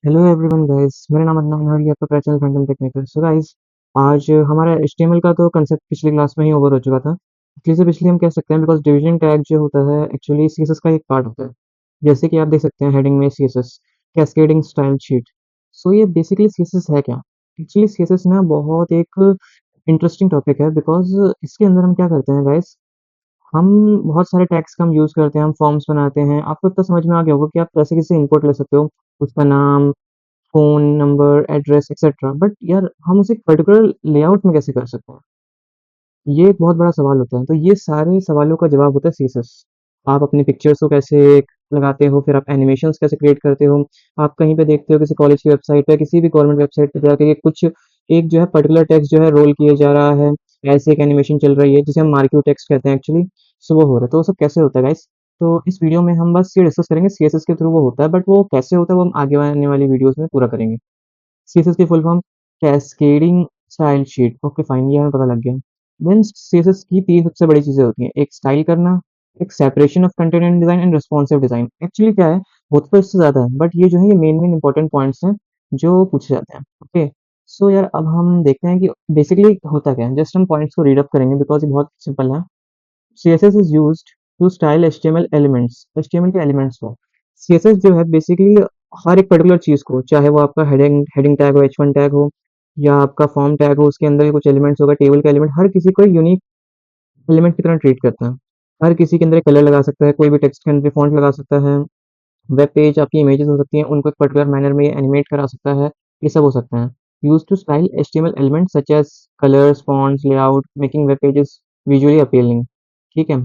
Hello everyone guys, मेरा नाम अदनान है और ये आपका मेरा channel Phantom technical. So guys, आज हमारा एचटीएमएल का तो कंसेप्ट पिछली क्लास में ही ओवर हो चुका था। पिछली हम कह सकते हैं बिकॉज डिवीजन टैग जो होता है एक्चुअली सीएसएस का एक पार्ट होता है। जैसे कि आप देख सकते हैं हेडिंग में सीएसएस कैस्केडिंग स्टाइल शीट। सो ये बेसिकली सीएसएस है क्या? एक्चुअली सीएसएस ना बहुत एक इंटरेस्टिंग टॉपिक है बिकॉज इसके अंदर हम क्या करते हैं गाइस, हम बहुत सारे टैग्स का हम यूज़ करते हैं, हम फॉर्म्स बनाते हैं। आपको इतना समझ में आ गया होगा कि आप कैसे किसी इनपुट ले सकते हो, उसका नाम, phone number, address etcetera. But यार हम उसे पर्टिकुलर लेआउट में कैसे कर सकते हैं? ये एक बहुत बड़ा सवाल होता है। तो ये सारे सवालों का जवाब होता है सीएसएस। आप अपनी पिक्चर्स को कैसे लगाते हो, फिर आप एनिमेशंस कैसे क्रिएट करते हो। आप कहीं पे देखते हो किसी कॉलेज की वेबसाइट पे, किसी भी गवर्नमेंट वेबसाइट पे जाके कि कुछ एक जो है पर्टिकुलर टेक्स्ट जो है रोल किए जा रहा है, ऐसे एक एनिमेशन चल रही है जिसे हम मार्क्यू टेक्स्ट कहते हैं एक्चुअली। सो वो हो रहा है, तो वो सब कैसे होता है गाइस? तो इस वीडियो में हम बस ये डिस्कस करेंगे सीएसएस के थ्रू वो होता है, बट वो कैसे होता है वो हम आगे आने वाली वीडियोज़ में पूरा करेंगे। सीएसएस की full form cascading style sheet. Okay fine, ये हमें पता लग गया। देन सीएसएस की 3 सबसे बड़ी चीज़ें होती हैं, एक स्टाइल करना, एक separation of content and design and responsive design. Actually क्या है, होता तो इससे ज़्यादा है, बट ये जो है ये मेन इंपॉर्टेंट पॉइंट्स हैं जो पूछे जाते हैं। ओके, सो यार अब हम देखते हैं कि बेसिकली होता क्या है। जस्ट हम पॉइंट्स को रीड अप करेंगे बिकॉज़ ये बहुत सिंपल है। CSS is used to style HTML elements, HTML के एलिमेंट्स को। CSS जो है बेसिकली हर एक पर्टिकुलर चीज़ को, चाहे वो आपका हेडिंग हेडिंग टैग हो, H1 टैग हो, या आपका फॉर्म टैग हो, उसके अंदर भी कुछ एलिमेंट्स होगा, टेबल का एलिमेंट, हर किसी को यूनिक एलिमेंट की तरह ट्रीट करता है। हर किसी के अंदर एक कलर लगा सकता है, कोई भी टेक्स्ट के अंदर फॉन्ट लगा सकता है, वेब पेज आपकी इमेजेस हो सकती हैं, उनको एक पर्टिकुलर मैनर में एनिमेट करा सकता है, ये सब हो सकता है। Used to style HTML elements such as colours, fonts, layout, making web pages visually appealing. ठीक है?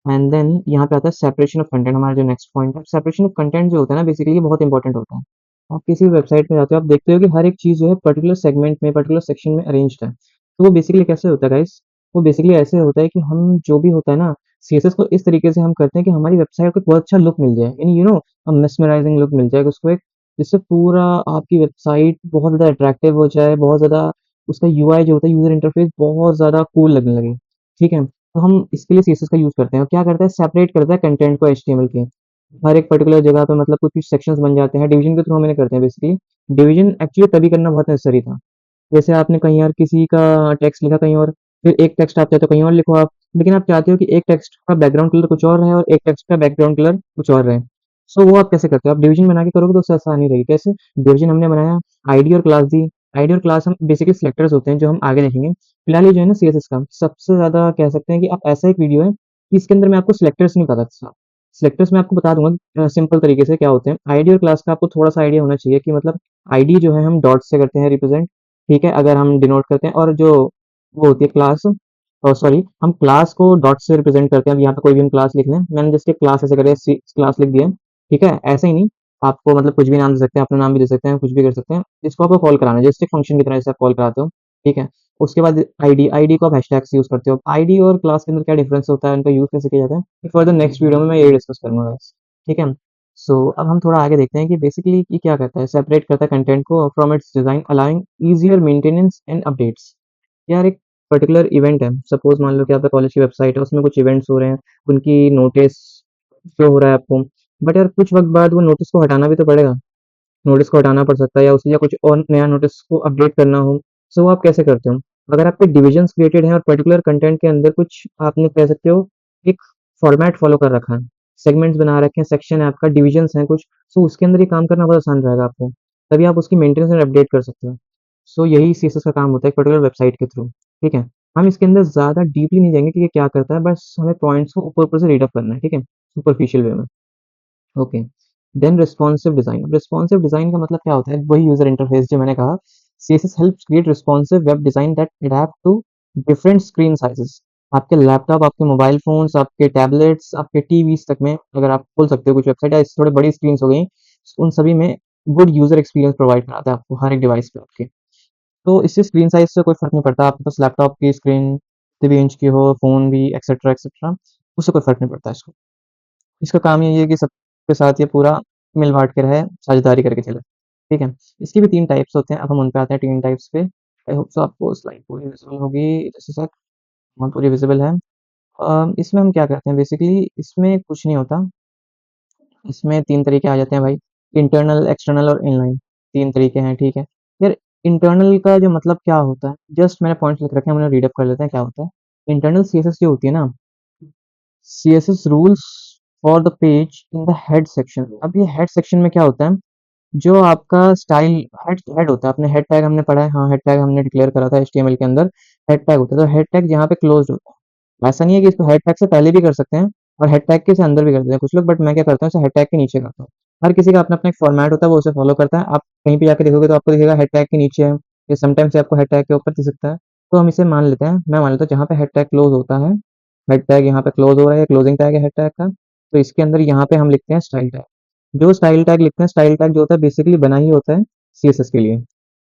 एंड देन यहाँ पे आता है सेपरेशन ऑफ कंटेंट, हमारा जो नेक्स्ट पॉइंट है। सेपरेशन ऑफ कंटेंट जो होता है ना बेसिकली ये बहुत इंपॉर्टेंट होता है। आप किसी भी वेबसाइट में जाते हो, आप देखते हो कि हर एक चीज़ जो है पर्टिकुलर सेगमेंट में, पर्टिकुलर सेक्शन में अरेंज्ड है। तो वो बेसिकली कैसे होता है गाइस? वो बेसिकली ऐसे होता है कि हम जो भी होता है ना, सीएसएस को इस तरीके से हम करते हैं कि हमारी वेबसाइट को एक बहुत अच्छा लुक मिल जाए, यानी मेस्मराइजिंग लुक मिल जाए उसको, एक जिससे पूरा आपकी वेबसाइट बहुत ज़्यादा अट्रैक्टिव हो जाए, बहुत ज़्यादा उसका यूआई जो होता है, यूज़र इंटरफेस बहुत ज़्यादा कूल लगने लगे। ठीक है? तो हम इसके लिए सीएसएस का यूज़ करते हैं। और क्या करता है, सेपरेट करता है कंटेंट को एचटीएमएल के। हर एक पर्टिकुलर जगह पे मतलब कुछ-कुछ सेक्शंस बन जाते हैं, डिवीज़न के थ्रू हम इन्हें करते हैं बेसिकली। डिवीज़न एक्चुअली तभी करना बहुत नेसेसरी था। जैसे आपने कहीं और किसी का टेक्स्ट लिखा कहीं और, फिर एक टेक्स्ट आप चाहते हो कहीं और लिखो आप, लेकिन आप चाहते हो कि एक टेक्स्ट का बैकग्राउंड कलर कुछ और रहे और एक टेक्स्ट का बैकग्राउंड कलर कुछ और रहे। सो वो आप कैसे करते हो? आप डिवीज़न बना के करोगे तो उससे आसानी रहेगी। कैसे? डिवीज़न हमने बनाया, आईडी और क्लास दी। आईडी और क्लास हम बेसिकली सिलेक्टर्स होते हैं जो हम आगे देखेंगे। फिलहाल ये जो है ना सीएसएस का सबसे ज़्यादा कह सकते हैं कि आप ऐसा एक वीडियो है कि इसके अंदर मैं आपको सिलेक्टर्स नहीं बताता। सिलेक्टर्स मैं आपको बता दूँगा कि सिंपल तरीके से क्या होते हैं। आईडी और क्लास का आपको थोड़ा-सा आइडिया होना चाहिए कि मतलब आईडी जो है हम डॉट से करते हैं रिप्रेज़ेंट, ठीक है? अगर हम डिनोट करते हैं, और जो वो होती है क्लास, सॉरी, हम क्लास को डॉट से रिप्रेज़ेंट करते हैं। अब यहाँ पे कोई भी हम क्लास लिख लें, मैंने जस्ट एक क्लास ऐसे करके सी क्लास लिख दिया, ठीक है? ऐसे ही नहीं, आपको मतलब कुछ भी नाम दे सकते हैं, अपना नाम भी दे सकते हैं, कुछ भी कर सकते हैं। इसको आपको कॉल कराना है, जस्ट एक फंक्शन की तरह जैसे आप कॉल कराते हो, ठीक है? उसके बाद आईडी, आईडी को आप हैशटैग से यूज़ करते हो। आईडी और क्लास के अंदर क्या डिफरेंस होता है, उनका यूज़ कैसे किया जाता है, फर्दर नेक्स्ट वीडियो में मैं यही डिस्कस करूँगा गाइस, ठीक है? सो अब हम थोड़ा आगे देखते हैं कि बेसिकली ये क्या करता है, सेपरेट करता है कंटेंट को from its design, allowing easier maintenance and updates. यार एक पर्टिकुलर इवेंट है, सपोज़ मान लो कि आपका कॉलेज की वेबसाइट है, उसमें कुछ इवेंट्स हो रहे हैं, उनकी नोटिस शो हो रहा है आपको, बट यार कुछ वक़्त बाद वो नोटिस को हटाना भी तो पड़ेगा। नोटिस को हटाना पड़ सकता है या उसे या कुछ और नया नोटिस को अपडेट करना हो, सो वो आप कैसे करते हो? अगर आपके डिविजन्स क्रिएटेड हैं और पर्टिकुलर कंटेंट के अंदर कुछ आपने कह सकते हो एक फॉर्मेट फॉलो कर रखा है, सेगमेंट्स बना रखे हैं, सेक्शन है आपका, डिविजन्स हैं कुछ, सो उसके अंदर ये काम करना बहुत आसान रहेगा आपको। तभी आप उसकी मेंटेनेंस और अपडेट कर सकते हो। सो यही सीएसएस का काम होता है एक पर्टिकुलर वेबसाइट के थ्रू, ठीक है? हम इसके अंदर ज़्यादा डीपली नहीं जाएँगे कि ये क्या करता है, बस हमें पॉइंट्स को ऊपर-ऊपर से रीड अप करना है, ठीक है? सुपरफिशियल वे में। Okay, then responsive design. अब रिस्पॉन्सिव डिज़ाइन का मतलब क्या होता है? वही यूज़र इंटरफेस जो मैंने कहा, CSS helps create responsive web design that adapt to different screen sizes. आपके लैपटॉप, आपके मोबाइल फ़ोन्स, आपके टैबलेट्स, आपके टीवीज़ तक में अगर आप खोल सकते हो कुछ वेबसाइट या इससे थोड़ी बड़ी स्क्रीन्स हो गई, उन सभी में गुड यूज़र एक्सपीरियंस प्रोवाइड कराता है आपको हर एक डिवाइस पे आपके। तो इससे स्क्रीन साइज़ से कोई फ़र्क नहीं पड़ता, आपके पास लैपटॉप की स्क्रीन कितने भी इंच की हो, फ़ोन भी एक्सेट्रा, एक्सेट्रा, उससे कोई फ़र्क नहीं पड़ता इसको। इसका काम यही है कि सबके साथ ये पूरा मिल-बाँट के रहे, साझेदारी करके चले, ठीक है? इसके भी 3 टाइप्स होते हैं, अब हम उन पे आते हैं 3 टाइप्स पे। आई होप सो आपको स्लाइड पूरी विज़िबल होगी, जस्ट अ सेक। हाँ, पूरी विज़िबल है। इसमें हम क्या करते हैं बेसिकली, इसमें कुछ नहीं होता, इसमें 3 तरीके आ जाते हैं भाई, इंटरनल, एक्सटर्नल और इनलाइन। 3 तरीके हैं, ठीक है। यार इंटरनल का जो मतलब क्या होता है? जस्ट मैंने पॉइंट्स लिख रखे हैं, हम उन्हें रीड अप कर लेते हैं क्या होता है। इंटरनल सीएसएस जो होती है ना, CSS rules for the page in the head section. अब ये हेड सेक्शन में क्या होता है, जो आपका स्टाइल हेड हेड होता है, अपने हेड टैग हमने पढ़ा है, हाँ हेड टैग हमने डिक्लेयर करा था एचटीएमएल के अंदर। हेड टैग होता है, तो हेड टैग यहाँ पे क्लोज्ड होता है। ऐसा नहीं है कि इसको हेड टैग से पहले भी कर सकते हैं और हेड टैग के से अंदर भी कर देते हैं कुछ लोग, बट मैं क्या करता हूँ इसे हेड टैग के नीचे करता हूँ। हर किसी का अपना अपना एक फॉर्मेट होता है, वो उसे फॉलो करता है। आप कहीं पे जाके देखोगे तो आपको दिखेगा हेड टैग के नीचे है, या समटाइम्स आपको हेड टैग के ऊपर दिख सकता है। तो हम इसे मान लेते हैं, मैं मान लेता हूँ जहाँ पे हेड टैग क्लोज होता है, हेड टैग यहाँ पे क्लोज हो रहा है, क्लोजिंग टैग है हेड टैग का, तो इसके अंदर यहाँ पे हम लिखते हैं स्टाइल टैग। जो स्टाइल टैग लिखते हैं, स्टाइल टैग जो होता है बेसिकली बना ही होता है सीएसएस के लिए।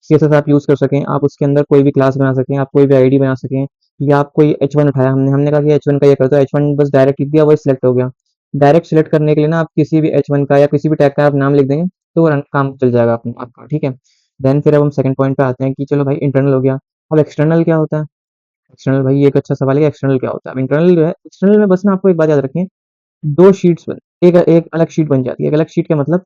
सीएसएस आप यूज कर सकें, आप उसके अंदर कोई भी क्लास बना सकें, आप कोई भी आईडी बना सकें, या आप कोई एच वन उठाया, हमने हमने कहा कि एच वन का ये कर दो, एच वन बस डायरेक्ट लिख दिया, वही सिलेक्ट हो गया। डायरेक्ट सिलेक्ट करने के लिए ना आप किसी भी एच वन का या किसी भी टैग का आप नाम लिख देंगे तो वो काम चल जाएगा आपका, ठीक है। देन फिर अब हम सेकंड पॉइंट पे आते हैं कि चलो भाई इंटरनल हो गया। अब एक्सटर्नल क्या होता है? एक्सटर्नल भाई ये एक अच्छा सवाल है कि एक्सटर्नल क्या होता है। अब इंटरनल जो है, एक्सटर्नल में बस ना आपको एक बात याद रखनी है, दो शीट्स बन एक एक अलग शीट बन जाती है। एक अलग शीट का मतलब,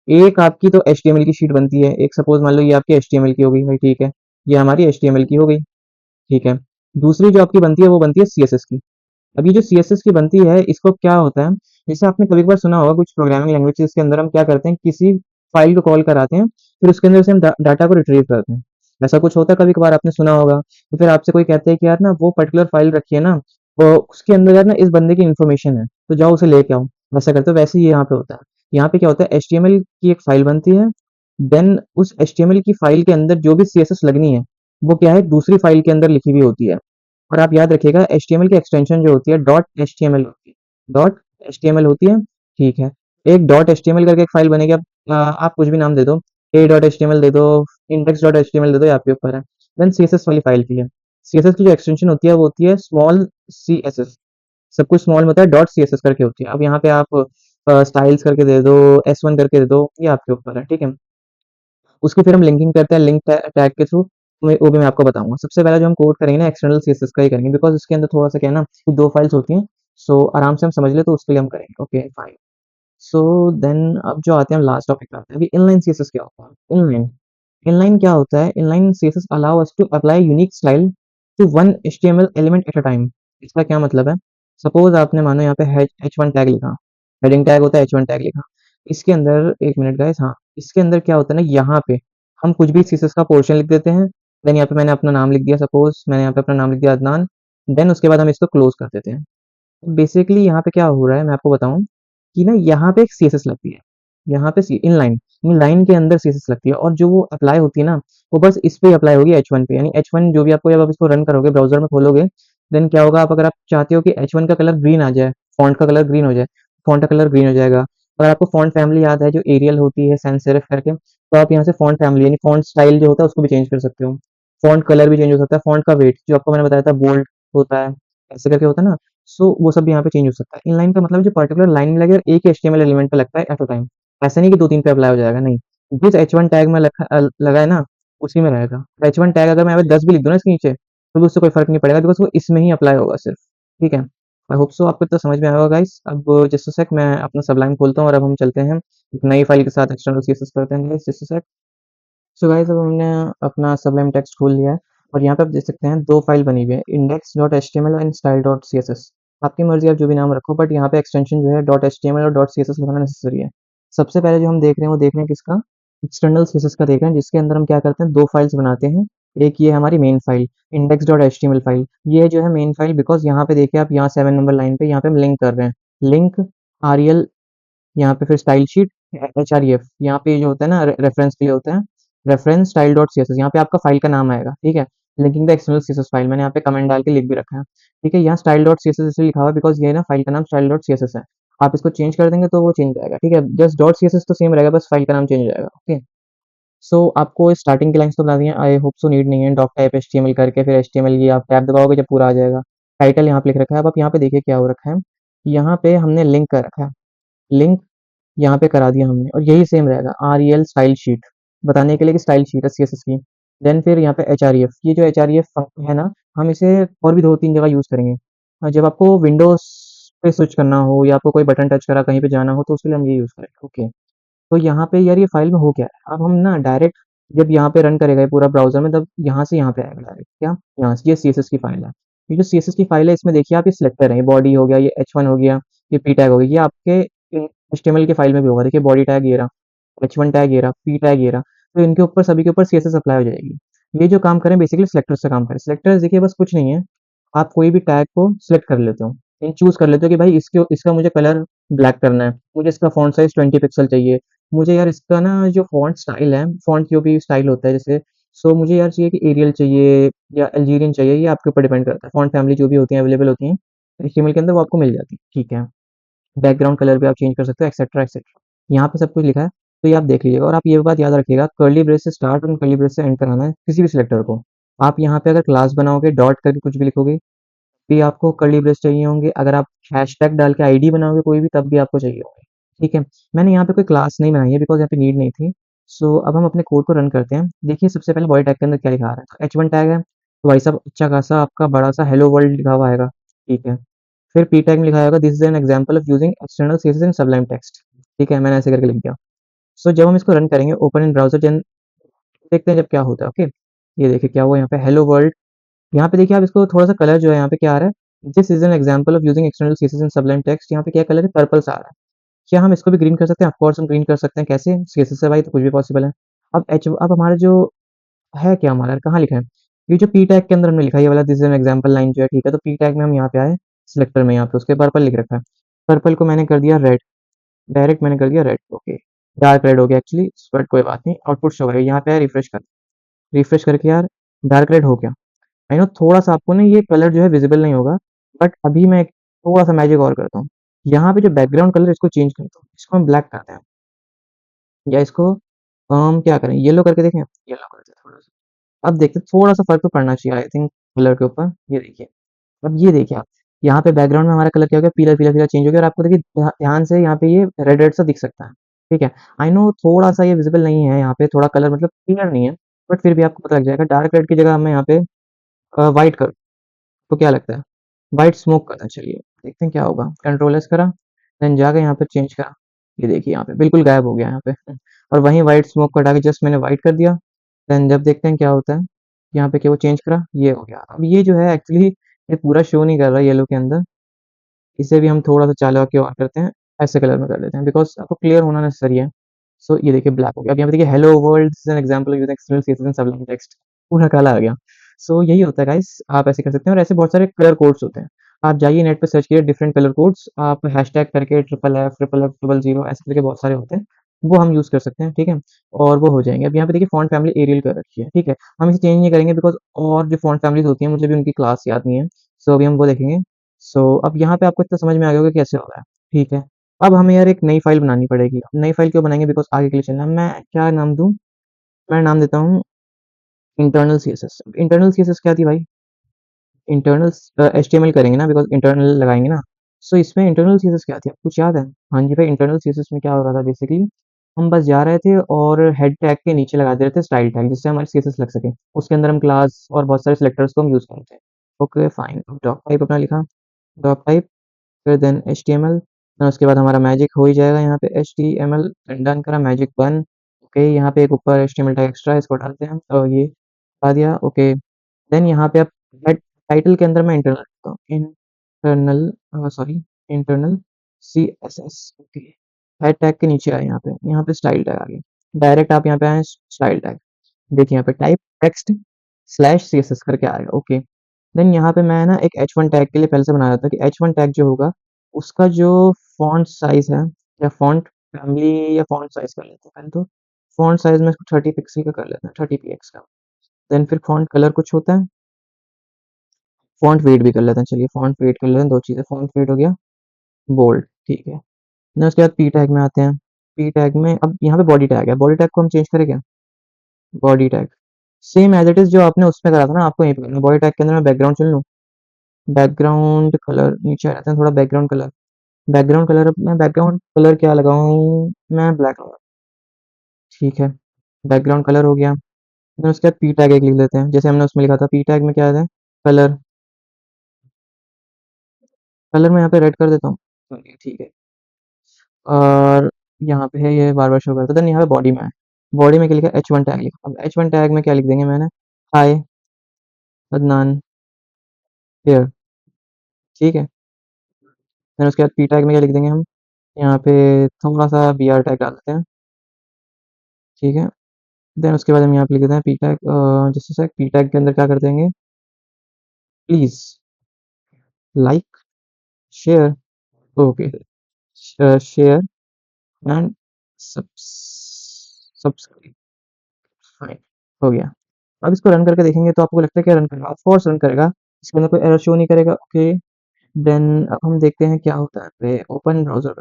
एक आपकी तो एचटीएमएल की शीट बनती है, एक सपोज मान लो ये आपकी एचटीएमएल की हो गई भाई, ठीक है, ये हमारी एचटीएमएल की हो गई, ठीक है। दूसरी जो आपकी बनती है वो बनती है सीएसएस की। अब ये जो सीएसएस की बनती है, इसको क्या होता है, जैसे आपने कभी कभार सुना होगा कुछ प्रोग्रामिंग लैंग्वेजेस के अंदर हम क्या करते हैं, किसी फाइल को कॉल कराते हैं, फिर उसके अंदर से हम डाटा को रिट्रीव करते हैं। ऐसा कुछ होता है, कभी कभार आपने सुना होगा। तो फिर आपसे कोई कहता है कि यार ना वो पर्टिकुलर फाइल रखी है ना, वो उसके अंदर यार ना इस बंदे की इन्फॉर्मेशन है, तो जाओ उसे लेके आओ। वैसा करते हो, वैसे ही यहाँ पे होता है। यहाँ पे क्या होता है, एचटीएमएल की एक फाइल बनती है, देन उस एचटीएमएल की फाइल के अंदर जो भी सीएसएस लगनी है, वो क्या है, दूसरी फाइल के अंदर लिखी हुई होती है। और आप याद रखिएगा, एचटीएमएल की एक्सटेंशन जो होती है डॉट एचटीएमएल होती है, डॉट एचटीएमएल होती है, ठीक है। एक डॉट एचटीएमएल करके एक फाइल बनेगी, आप कुछ भी नाम दे दो, ए डॉट एचटीएमएल दे दो, इंडेक्स डॉट एचटीएमएल दे दो, ये आपके ऊपर है। देन सीएसएस वाली फाइल की है, सीएसएस की जो एक्सटेंशन होती है वो होती है स्मॉल सीएसएस। सब कुछ स्मॉल में होता है, डॉट सीएसएस करके होती है। अब यहाँ पे आप स्टाइल्स करके दे दो, एस वन करके दे दो, ये आपके ऊपर है, ठीक है। उसकी फिर हम लिंकिंग करते हैं लिंक टैग के थ्रू, वो भी मैं आपको बताऊंगा। सबसे पहले जो हम कोड करेंगे ना, एक्सटर्नल सीएसएस का ही करेंगे, बिकॉज इसके अंदर थोड़ा सा क्या है ना, दो फाइल्स होती हैं, सो आराम से हम समझ ले, तो उसके लिए हम करेंगे, ओके फाइन। सो देन अब जो आते हैं हम लास्ट टॉपिक पे आते हैं, अभी इनलाइन सीएसएस क्या होता है। इनलाइन इनलाइन क्या होता है, inline CSS allow us to apply unique style to one HTML element at a time. इसका क्या मतलब है, सपोज आपने मानो यहाँ पे एच वन टैग लिखा, हेडिंग टैग होता है, एच वन टैग लिखा, इसके अंदर एक मिनट गाइस, हाँ, इसके अंदर क्या होता है ना, यहाँ पे हम कुछ भी सीएसएस का पोर्शन लिख देते हैं। देन यहाँ पे मैंने अपना नाम लिख दिया, सपोज मैंने यहाँ पे अपना नाम लिख दिया अदनान। देन उसके बाद हम इसको क्लोज कर देते हैं। बेसिकली यहाँ पे क्या हो रहा है मैं आपको बताऊं, कि ना यहाँ पे एक सीएसएस लगती है, यहाँ पे इन लाइन के अंदर सीएसएस लगती है, और जो वो अप्लाई होती है ना, वो बस इस पे अप्लाई होगी, एच वन पे। यानी एच वन जो भी आपको, जब आप इसको रन करोगे ब्राउजर में खोलोगे, देन क्या होगा, आप अगर आप चाहते हो कि एच वन का कलर ग्रीन आ जाए, फॉन्ट का कलर ग्रीन हो जाए, फॉन्ट का कलर ग्रीन हो जाएगा। अगर आपको फॉन्ट फैमिली याद है जो एरियल होती है सैंस सेरिफ करके, तो आप यहाँ से फॉन्ट फैमिली यानी फॉन्ट स्टाइल जो होता है उसको भी चेंज कर सकते हो। फॉन्ट कलर भी चेंज हो सकता है, फॉन्ट का वेट जो आपको मैंने बताया था बोल्ड होता है, ऐसे करके होता है ना। सो वो सब भी यहाँ पे चेंज हो सकता है। इनलाइन का मतलब जो पर्टिकुलर लाइन में लगे और एक एचटीएमएल एलिमेंट पे लगता है एट अ टाइम। ऐसा नहीं कि दो तीन पे अप्लाई हो जाएगा, नहीं। जिस एच वन टैग में लगा है ना, उसी में रहेगा। एच वन टैग अगर मैं यहाँ पे 10 भी लिख दूँ ना इसके नीचे, तो भी उससे कोई फर्क नहीं पड़ेगा, बिकॉज वो इसमें ही अप्लाई होगा सिर्फ, ठीक है। आई होप सो आपको तो समझ में आया होगा गाइस। अब जस्ट सेक मैं अपना सबलाइन खोलता हूँ और अब हम चलते हैं एक नई फाइल के साथ एक्सटर्नल सीएसएस करते हैं गाइस, जस्ट सेक। सो गाइस अब हमने अपना सबलाइम टेक्स्ट खोल लिया है, और यहाँ पे आप देख सकते हैं दो फाइल बनी हुई है, index dot H T M L and style dot C S S. आपकी मर्जी, आप जो भी नाम रखो, बट यहाँ पे एक्सटेंशन जो है dot H T M L और डॉट सी एस एस लगाना नेसेसरी है। सबसे पहले जो हम देख रहे हैं वो देख रहे हैं किसका, एक्सटर्नल सी एस एस का देख रहे हैं, जिसके अंदर हम क्या करते हैं, दो फाइल्स बनाते हैं। एक ये हमारी main file, index dot H T M L file, ये जो है मेन फाइल, बिकॉज यहाँ पे देखिए आप, यहाँ 7 नंबर लाइन पे यहाँ पे हम लिंक कर रहे हैं, लिंक आर एल, यहाँ पे फिर style sheet H R F, यहाँ पे जो होता है ना रेफरेंस के लिए होता है, reference style dot C S S, यहाँ पे आपका फाइल का नाम आएगा, ठीक है। Linking the external C S S file, मैंने यहाँ पे कमेंट डाल के लिख भी रखा है, ठीक है। यहाँ style dot C S S इसलिए लिखा हुआ है बिकॉज ये ना फाइल का नाम style dot C S S है। आप इसको चेंज कर देंगे तो वो चेंज हो जाएगा, ठीक है। Just dot C S S तो सेम रहेगा, बस फाइल का नाम चेंज हो जाएगा, ओके। सो आपको स्टार्टिंग की लाइन्स तो बता दी हैं, आई होप सो नीड नहीं है, doctype H T M L करके फिर एच टी एम एल की आप टैब दबाओगे जब पूरा आ जाएगा। टाइटल यहाँ पे लिख रखा है, अब आप यहाँ पे देखिए क्या हो रखा है, यहाँ पे हमने लिंक कर रखा है, लिंक यहाँ पे करा दिया हमने, और यही सेम रहेगा R E L style sheet, बताने के लिए कि स्टाइल शीट है सी एस एस की। देन फिर यहाँ पे एच आर ई एफ, ये जो एच आर ई एफ है ना, हम इसे और भी दो तीन जगह यूज़ करेंगे। जब आपको विंडोज़ पे स्विच करना हो, या आपको कोई बटन टच करा कहीं पे जाना हो, तो उसके लिए हम ये यूज़ करेंगे, ओके। तो यहाँ पे यार ये फाइल में हो क्या है, अब हम ना डायरेक्ट जब यहाँ पे रन करेगा ये पूरा ब्राउज़र में, तब यहाँ से यहाँ पे आएगा डायरेक्ट, क्या? यहाँ से, ये सीएसएस की फाइल है। ये जो सीएसएस की फाइल है इसमें देखिए आप ये सिलेक्टर है, ये बॉडी हो गया, ये H1 हो गया, ये P टैग हो गया, ये आपके एचटीएमएल की फाइल में भी होगा। देखिए बॉडी टैग ये रहा, H1 टैग ये रहा, P टैग ये रहा, तो इनके ऊपर सभी के ऊपर सीएसएस अप्लाई हो जाएगी। ये जो काम करें बेसिकली सिलेक्टर्स से काम करें। सिलेक्टर्स देखिए बस कुछ नहीं है, आप कोई भी टैग को सिलेक्ट कर लेते हो, इन चूज़ कर लेते हो कि भाई इसके इसका मुझे कलर ब्लैक करना है, मुझे इसका फ़ॉन्ट साइज़ 20 पिक्सल चाहिए, मुझे यार इसका ना जो फ़ॉन्ट स्टाइल है, फ़ॉन्ट जो भी स्टाइल होता है जैसे, सो मुझे यार चाहिए कि एरियल चाहिए या अल्जीरियन चाहिए, ये आपके ऊपर डिपेंड करता है। फ़ॉन्ट फैमिली जो भी होती हैं अवेलेबल होती हैं, एचटीएमएल के अंदर वो आपको मिल जाती है, ठीक है। बैकग्राउंड कलर भी आप चेंज कर सकते हो एक्सेट्रा एक्सेट्रा। यहाँ पे सब कुछ लिखा है, तो ये आप देख लीजिएगा और आप ये बात याद रखिएगा, कर्ली ब्रेस से स्टार्ट और कर्ली ब्रेस से एंड कराना है किसी भी सिलेक्टर को। आप यहाँ पे अगर क्लास बनाओगे, डॉट करके कुछ भी लिखोगे, भी आपको कर्ली ब्रेस चाहिए होंगे, अगर आप हैशटैग डाल के आईडी बनाओगे कोई भी, तब भी आपको चाहिए होंगे, ठीक है। मैंने यहाँ पे कोई क्लास नहीं बनाई है बिकॉज़ यहाँ पे नीड नहीं थी। सो अब हम अपने कोड को रन करते हैं। देखिए सबसे पहले बॉडी टैग के अंदर क्या लिखा आ रहा है, तो H1 टैग है, तो भाई साहब अच्छा खासा आपका बड़ा-सा हेलो वर्ल्ड लिखा हुआ आएगा, ठीक है। फिर P टैग में लिखा होगा this is an example of using external CSS in सबलाइन text, ठीक है, मैंने ऐसे करके लिख दिया। सो जब हम इसको रन करेंगे ओपन इन ब्राउज़र देन देखते हैं जब क्या होता है, ओके। ये देखिए क्या हुआ यहाँ पे हेलो वर्ल्ड, यहाँ पे देखिए आप इसको थोड़ा-सा कलर जो है यहाँ पे क्या आ रहा है, this is an example of using external CSS in सबलाइन text, यहाँ पे क्या कलर है, पर्पल सा आ रहा है। क्या हम इसको भी ग्रीन कर सकते हैं? ऑफ कोर्स हम ग्रीन कर सकते हैं, कैसे? सीएसएस से भाई तो कुछ भी पॉसिबल है। अब हमारा जो है क्या हमारा कहाँ लिखा है? ये जो पी टैग के अंदर हमने लिखा है ये वाला this is an example line जो है, ठीक है, तो पी टैग में हम यहाँ पे आए, सिलेक्टर में यहाँ पे उसके पर्पल लिख रखा है। पर्पल को मैंने कर दिया रेड, डायरेक्ट मैंने कर दिया रेड, ओके। डार्क रेड हो गया एक्चुअली, बट कोई बात नहीं, आउटपुट शो करेगा। यहाँ पे आए रिफ्रेश करके यार डार्क रेड हो गया। आई नो थोड़ा-सा आपको ना ये कलर जो है विज़िबल नहीं होगा, बट अभी मैं थोड़ा-सा मैजिक और करता हूँ। यहाँ पे जो बैकग्राउंड कलर है इसको चेंज करता हूँ, इसको हम ब्लैक करते हैं या इसको हम क्या करें येलो करके देखें? येलो करते हैं थोड़ा-सा। अब देखते हैं थोड़ा-सा फ़र्क तो पड़ना चाहिए आई थिंक कलर के ऊपर। ये देखिए, अब ये देखिए आप, यहाँ पे बैकग्राउंड में हमारा कलर क्या हो गया पीला-पीला-पीला चेंज हो गया और आपको देखिए ध्यान से यहाँ पे ये रेड-रेड सा दिख सकता है, ठीक है। आई नो थोड़ा-सा ये विज़िबल नहीं है यहाँ पे, थोड़ा कलर मतलब क्लियर नहीं है, बट फिर भी आपको पता लग जाएगा। डार्क रेड की जगह मैं यहाँ पे व्हाइट करूँ, तो क्या लगता है? व्हाइट स्मोक करते हैं, चलिए देखते हैं क्या होगा। कंट्रोल एस करा, देन जाके यहाँ पे चेंज करा, ये देखिए यहाँ पे बिल्कुल गायब हो गया यहाँ पे और वहीं व्हाइट स्मोक को हटा के जस्ट मैंने व्हाइट कर दिया, देन जब देखते हैं क्या होता है, यहाँ पे क्या वो चेंज करा, ये हो गया। अब ये जो है एक्चुअली ये पूरा शो नहीं कर रहा येलो के अंदर, इसे भी हम थोड़ा-सा चालाकी और करते हैं, ऐसे कलर में कर देते हैं बिकॉज़ आपको क्लियर होना नेसेसरी है। सो ये देखिए ब्लैक हो गया। अब यहाँ पे देखिए hello world this is an example of using external CSS in सबलाइन text, पूरा काला आ गया। सो यही होता है गाइस, आप ऐसे कर सकते हैं और ऐसे बहुत सारे कलर कोड्स होते हैं। आप जाइए नेट पे सर्च कीजिए डिफरेंट कलर कोड्स, आप हैशटैग करके triple F, triple F, double zero ऐसे करके बहुत सारे होते हैं, वो हम यूज़ कर सकते हैं, ठीक है? और वो हो जाएँगे। अब यहाँ पे देखिए फ़ॉन्ट फैमिली एरियल कर रखी है, ठीक है? हम इसे चेंज नहीं करेंगे बिकॉज़ और जो फ़ॉन्ट फैमिलीज़ होती हैं मुझे भी उनकी क्लास याद नहीं है। सो अभी हम वो देखेंगे। सो अब यहाँ पे आपको इतना समझ में आ गया होगा कैसे हो रहा है, ठीक है। अब हमें यार एक नई फ़ाइल बनानी पड़ेगी। नई फ़ाइल क्यों बनाएँगे बिकॉज़ आगे के लिए चलना है। मैं क्या नाम दूँ? मैं नाम देता हूँ इंटरनल सीएसएस। इंटरनल सीएसएस क्या थी भाई? एचटीएमएल करेंगे ना बिकॉज़ इंटरनल लगाएँगे ना। सो इसमें इंटरनल सीएसएस क्या थी? आपको कुछ याद है? हाँ जी भाई, इंटरनल सीएसएस में क्या हो रहा था बेसिकली, हम बस जा रहे थे और हेड टैग के नीचे लगा दे रहे थे स्टाइल टैग जिससे हमारे सीएसएस लग सके। उसके अंदर हम क्लास और बहुत सारे सिलेक्टर्स को हम यूज़ करते हैं। ओके फाइन, डॉक टाइप अपना लिखा, डॉक टाइप फिर देन एचटीएमएल, उसके बाद हमारा मैजिक हो ही जाएगा यहाँ पे एचटीएमएल डन करा मैजिक बन। ओके यहाँ पे एक ऊपर एचटीएमएल टैग एक्स्ट्रा है इसको डालते हैं और ये हटा दिया, ओके। देन यहाँ पे आप हेड टाइटल के अंदर मैं इंटरनल लिखता हूँ, internal sorry internal CSS, okay. Head tag के नीचे आए यहाँ पे स्टाइल टैग आ गया, डायरेक्ट आप यहाँ पे आए स्टाइल टैग, देखिए यहाँ पे टाइप टेक्स्ट स्लैश सीएसएस करके आएगा, ओके। देन यहाँ पे मैं ना एक H1 टैग के लिए पहले से बनाया था कि H1 टैग जो होगा उसका जो फॉन्ट साइज़ है या फॉन्ट फैमिली या फॉन्ट साइज़ कर लेते हैं पहले तो। फॉन्ट साइज़ में इसको 30 पिक्सल का कर लेते हैं, 30 पीएक्स का। देन फिर फॉन्ट कलर कुछ होता है, फॉन्ट वेट भी कर लेते हैं, चलिए फॉन्ट वेट कर लेते हैं, 2 चीज़ें, फॉन्ट वेट हो गया बोल्ड, ठीक है। देन उसके बाद पी टैग में आते हैं। पी टैग में अब यहाँ पे बॉडी टैग है, बॉडी टैग को हम चेंज करें क्या? Body tag same as it is जो आपने उसमें करा था ना आपको यहीं पे करना है। बॉडी टैग के अंदर मैं बैकग्राउंड चुन लूँ, बैकग्राउंड कलर नीचे आ जाते हैं, थोड़ा बैकग्राउंड कलर, अब मैं बैकग्राउंड कलर क्या लगाऊँ? मैं ब्लैक लगा, ठीक है। बैकग्राउंड कलर हो गया, देन उसके बाद पी टैग एक लिख लेते हैं, जैसे हमने उसमें लिखा था पी टैग में क्या है कलर, कलर मैं यहाँ पे रेड कर देता हूँ, चलिए ठीक है। और यहाँ पे है ये बार-बार शो करता है, देन यहाँ पे बॉडी में है। बॉडी में क्या लिखा है H1 टैग लिखा। अब H1 टैग में क्या लिख देंगे मैंने हाय अदनान हियर, ठीक है? देन उसके बाद पी टैग में क्या लिख देंगे हम, यहाँ पे थोड़ा-सा बीआर टैग डाल देते हैं, ठीक है? देन उसके बाद हम यहाँ पे लिख देते हैं P tag just a sec P tag के अंदर क्या कर देंगे please like, share okay share and subscribe fine हो गया। अब इसको रन करके देखेंगे तो आपको लगता है क्या रन करेगा? ऑफ कोर्स रन करेगा। इसके अंदर कोई एरर शो नहीं करेगा, ओके। देन अब हम देखते हैं क्या होता है पे open browser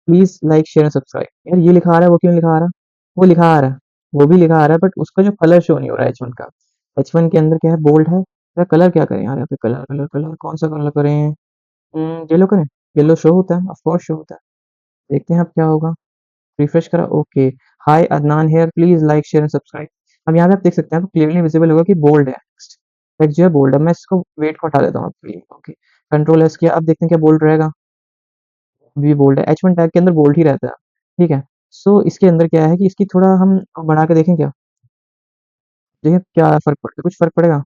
please like share and subscribe. यार ये लिखा आ रहा है, वो क्यों नहीं लिखा आ रहा? वो लिखा आ रहा है, वो भी लिखा आ रहा है बट उसका जो कलर शो नहीं हो रहा है H1 का। H1 के अंदर क्या है बोल्ड है, या कलर क्या करें यार यहाँ पे कलर कौन-सा कलर करें? येलो करें? येलो शो होता है, ऑफ कोर्स शो होता है। देखते हैं अब क्या होगा। रिफ्रेश करा okay. Hi Adnan here please like share and subscribe. अब यहाँ पे आप देख सकते हैं, आपको क्लियरली विजिबल होगा कि बोल्ड है टेक्स्ट। टेक्स्ट जो है बोल्ड है। मैं इसको वेट को हटा देता हूँ आपके लिए, ओके। कंट्रोल एस किया, अब देखते हैं क्या बोल्ड रहेगा। भी बोल्ड है, H1 टैग के अंदर बोल्ड ही रहता है, ठीक है। सो इसके अंदर क्या है कि इसकी थोड़ा हम बढ़ा के देखें क्या, देखें क्या फ़र्क पड़ता है, कुछ फ़र्क पड़ेगा?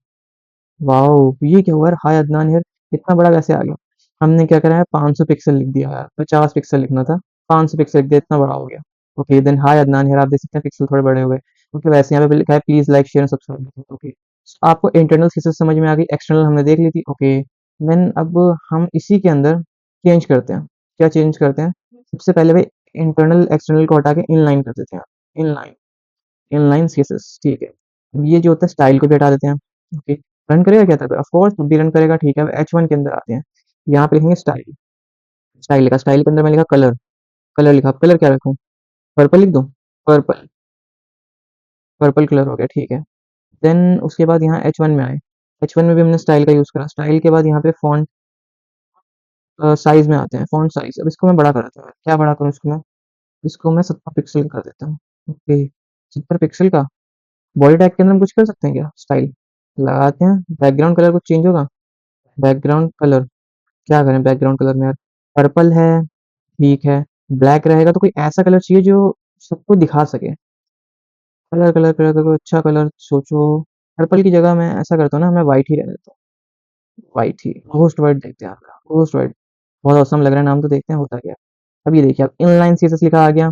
वाओ! ये क्या हुआ यार, हाय अदनान हियर इतना बड़ा कैसे आ गया? हमने क्या करा है 500 पिक्सल लिख दिया यार, 50 पिक्सल लिखना था, 500 पिक्सल लिख दिया, इतना बड़ा हो गया। Okay then hi Adnan here आप देख सकते हैं पिक्सल थोड़े बड़े हो गए। ओके वैसे यहाँ पे लिखा है please like share and subscribe, okay. आपको इंटरनल चीज़ें समझ में आ गई, एक्सटर्नल हमने देख ली थी, ओके। देन अब हम इसी के अंदर चेंज करते हैं। क्या चेंज करते हैं? सबसे पहले भाई इंटरनल एक्सटर्नल को हटा के इनलाइन कर देते हैं, इनलाइन। इनलाइन सीएसएस ठीक है। अब ये जो होता है स्टाइल को भी हटा देते हैं, ओके। रन करेगा क्या तब? ऑफ कोर्स तब भी रन करेगा, ठीक है। अब H1 के अंदर आते हैं, यहाँ पे लिखेंगे स्टाइल, स्टाइल लिखा, स्टाइल के अंदर मैं लिखा कलर, कलर लिखा, अब कलर क्या रखूँ? पर्पल लिख दूँ? पर्पल, पर्पल कलर हो गया, ठीक है। देन उसके बाद यहाँ H1 में आए, H1 में भी हमने स्टाइल का यूज़ करा, स्टाइल के बाद यहाँ पे फ़ॉन्ट साइज़ में आते हैं, फ़ॉन्ट साइज़। अब इसको मैं बड़ा कर देता हूँ, क्या बड़ा करूँ इसको मैं? इसको मैं 70 पिक्सल कर देता हूँ, ओके। 70 पिक्सल का बॉडी टैग के अंदर हम कुछ कर सकते हैं क्या? स्टाइल लगाते हैं, बैकग्राउंड कलर कुछ चेंज होगा? बैकग्राउंड कलर क्या करें बैकग्राउंड कलर में यार? पर्पल है, ठीक है। ब्लैक रहेगा तो कोई ऐसा कलर चाहिए जो सबको दिखा सके। कलर का कोई अच्छा कलर सोचो। पर्पल की जगह मैं ऐसा करता हूँ ना, मैं व्हाइट ही रहने देता हूँ। व्हाइट ही, घोस्ट व्हाइट देखते हैं आप, घोस्ट व्हाइट। बहुत ऑसम लग रहा है, नाम तो देखते हैं होता क्या है। अब ये देखिए, अब इनलाइन सीएसएस लिखा आ गया।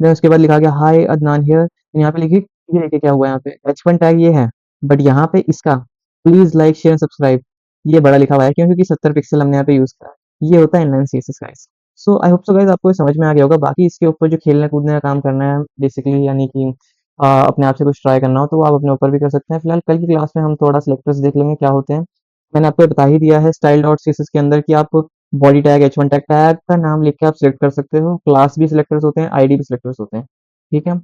देन उसके बाद लिखा गया हाय अदनान हियर। यहाँ पे लिखिए, ये देखिए क्या हुआ यहाँ पे, H1 टैग ये है, बट यहाँ पे इसका प्लीज लाइक शेयर सब्सक्राइब ये बड़ा लिखा हुआ है, क्यों? क्योंकि 70 पिक्सल हमने यहाँ पे यूज करा है। ये होता है inline CSS guys. So I hope so guys आपको ये समझ में आ गया होगा। बाकी इसके ऊपर जो खेलने कूदने का काम करना है बेसिकली, यानी कि अपने आप से कुछ ट्राई करना हो तो वो आप अपने ऊपर भी कर सकते हैं। फिलहाल कल की क्लास में हम थोड़ा सिलेक्टर्स देख लेंगे क्या होते हैं। मैंने आपको बता ही दिया है स्टाइल डॉट सीएसएस के अंदर कि आप body tag H1 tag tag का नाम लिख के आप सिलेक्ट कर सकते हो। क्लास भी सिलेक्टर्स होते हैं, आईडी भी सिलेक्टर्स होते हैं, ठीक है।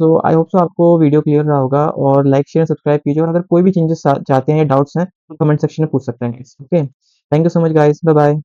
सो आई होप सो आपको वीडियो क्लियर रहा होगा, और लाइक शेयर सब्सक्राइब कीजिए, और अगर कोई भी चेंजेस चाहते हैं या डाउट्स हैं तो कमेंट सेक्शन में पूछ सकते हैं। Okay, thank you so much guys, bye bye.